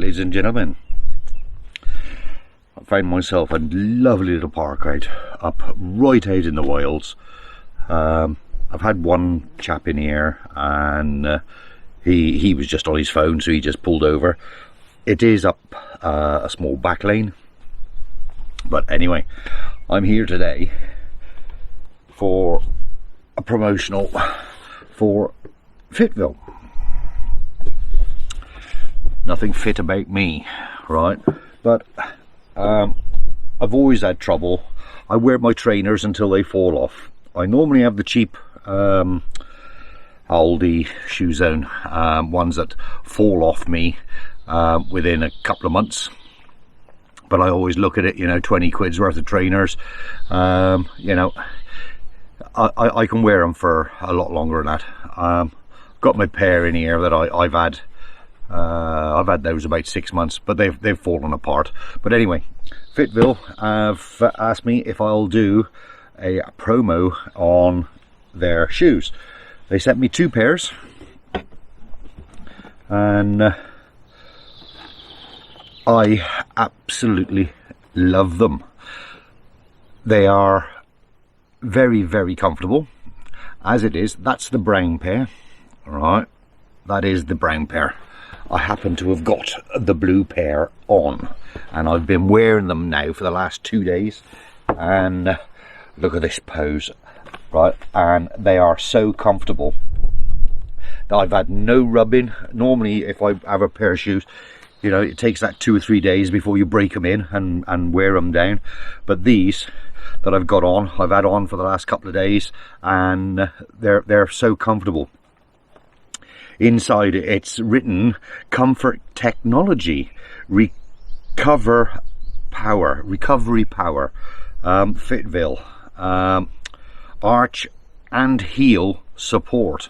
ladies and gentlemen. I found myself a lovely little park up right out in the wilds. I've had one chap in here, and he was just on his phone, so he just pulled over. It is up a small back lane, but anyway, I'm here today for a promotional for Fitville. Nothing fit about me, right? But I've always had trouble. I wear my trainers until they fall off. I normally have the cheap Aldi shoe zone ones that fall off me within a couple of months. But I always look at it, you know, 20 quid's worth of trainers. You know, I can wear them for a lot longer than that. Got my pair in here that I've had those about 6 months, but they've fallen apart. But anyway, Fitville have asked me if I'll do a promo on their shoes. They sent me 2 pairs, and I absolutely love them. They are very, very comfortable as it is. That's the brown pair, right? That is the brown pair. I happen to have got the blue pair on, and I've been wearing them now for the last 2 days, and look at this pose, right? And they are so comfortable that I've had no rubbing. Normally if I have a pair of shoes, you know, it takes that 2 or 3 days before you break them in and wear them down. But these that I've got on, I've had on for the last couple of days, and they're so comfortable. Inside it's written comfort technology, recovery power, Fitville, arch and heel support,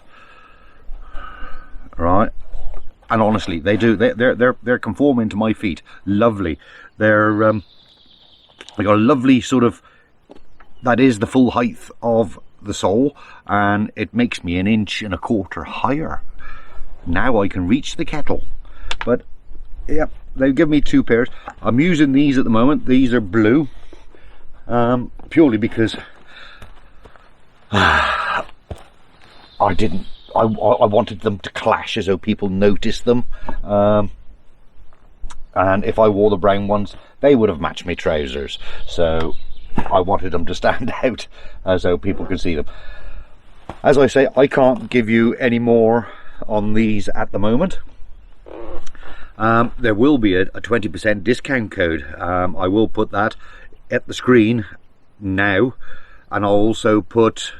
right? And honestly, they do. They're conforming to my feet. Lovely. They got a lovely sort of. That is the full height of the sole, and it makes me 1.25 inches higher. Now I can reach the kettle. But yeah, they've given me 2 pairs. I'm using these at the moment. These are blue, purely because I wanted them to clash as though people noticed them, and if I wore the brown ones, they would have matched my trousers, so I wanted them to stand out as though people could see them. As I say, I can't give you any more on these at the moment. There will be a 20% discount code. I will put that at the screen now, and I'll also put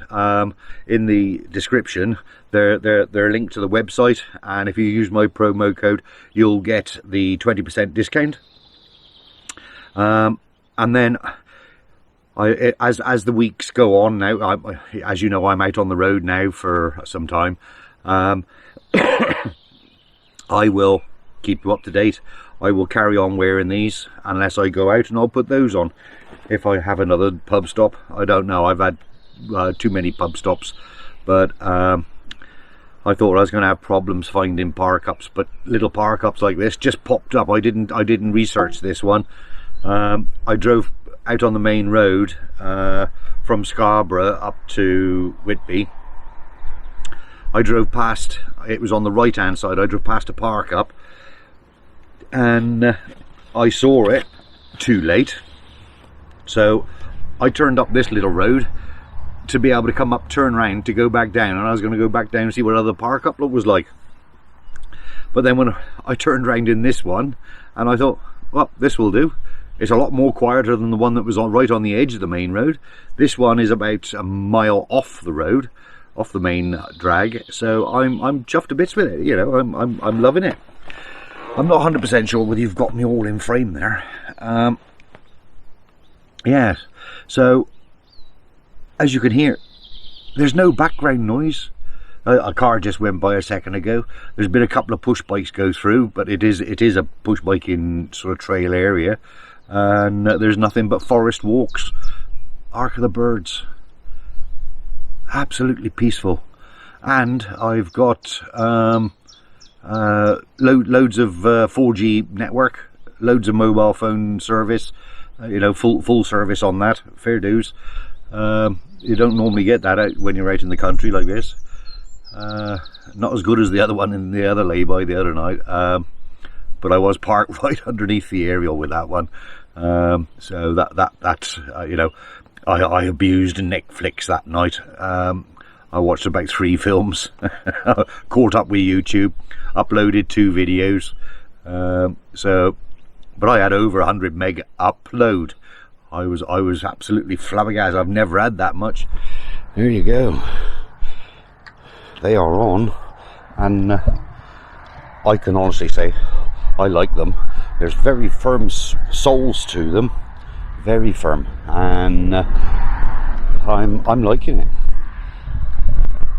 in the description their link to the website, and if you use my promo code you'll get the 20% discount. And then as the weeks go on now, as you know, I'm out on the road now for some time. I will keep you up to date. I will carry on wearing these unless I go out, and I'll put those on if I have another pub stop. I don't know, I've had too many pub stops, but I thought I was going to have problems finding park ups, but little park ups like this just popped up. I didn't research this one. I drove out on the main road from Scarborough up to Whitby. I drove past, it was on the right hand side, I drove past a park up, and I saw it too late, so I turned up this little road to be able to come up, turn around to go back down, and I was going to go back down and see what other park up was like. But then when I turned around in this one, and I thought, well, this will do. It's a lot more quieter than the one that was right on the edge of the main road. This one is about a mile off the road, off the main drag, so I'm chuffed to bits with it. You know, I'm loving it. I'm not 100% sure whether you've got me all in frame there. Yeah, so as you can hear, there's no background noise. A car just went by a second ago. There's been a couple of push bikes go through, but it is a push biking sort of trail area, and there's nothing but forest walks. Arc of the birds, absolutely peaceful. And I've got Loads of 4G network, loads of mobile phone service, you know, full service on that, fair dues. You don't normally get that out when you're out in the country like this. Not as good as the other one in the other lay-by the other night, but I was parked right underneath the aerial with that one. So that's you know, I abused Netflix that night. I watched about 3 films, caught up with YouTube, uploaded 2 videos. But I had over 100 meg upload. I was absolutely flabbergasted. I've never had that much. There you go. They are on, and I can honestly say I like them. There's very firm soles to them, very firm, and I'm liking it.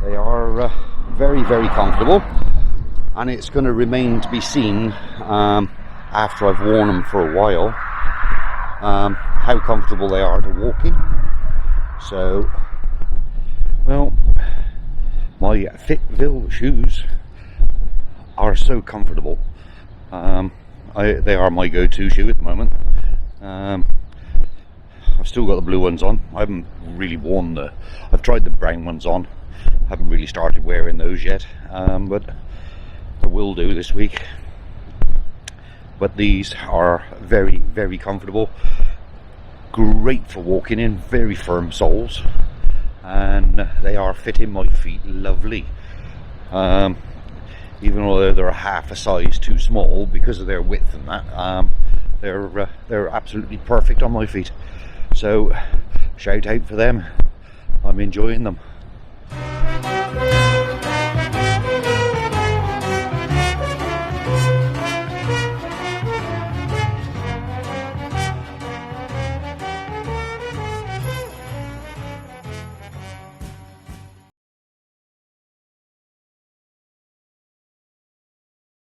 They are very comfortable, and it's going to remain to be seen after I've worn them for a while how comfortable they are to walk in. So, well, my Fitville shoes are so comfortable. They are my go-to shoe at the moment. I've still got the blue ones on. I haven't really worn I've tried the brown ones on. Haven't really started wearing those yet, but I will do this week. But these are very comfortable, great for walking in, very firm soles, and they are fitting my feet lovely. Even though they're half a size too small because of their width and that, they're absolutely perfect on my feet. So shout out for them. I'm enjoying them.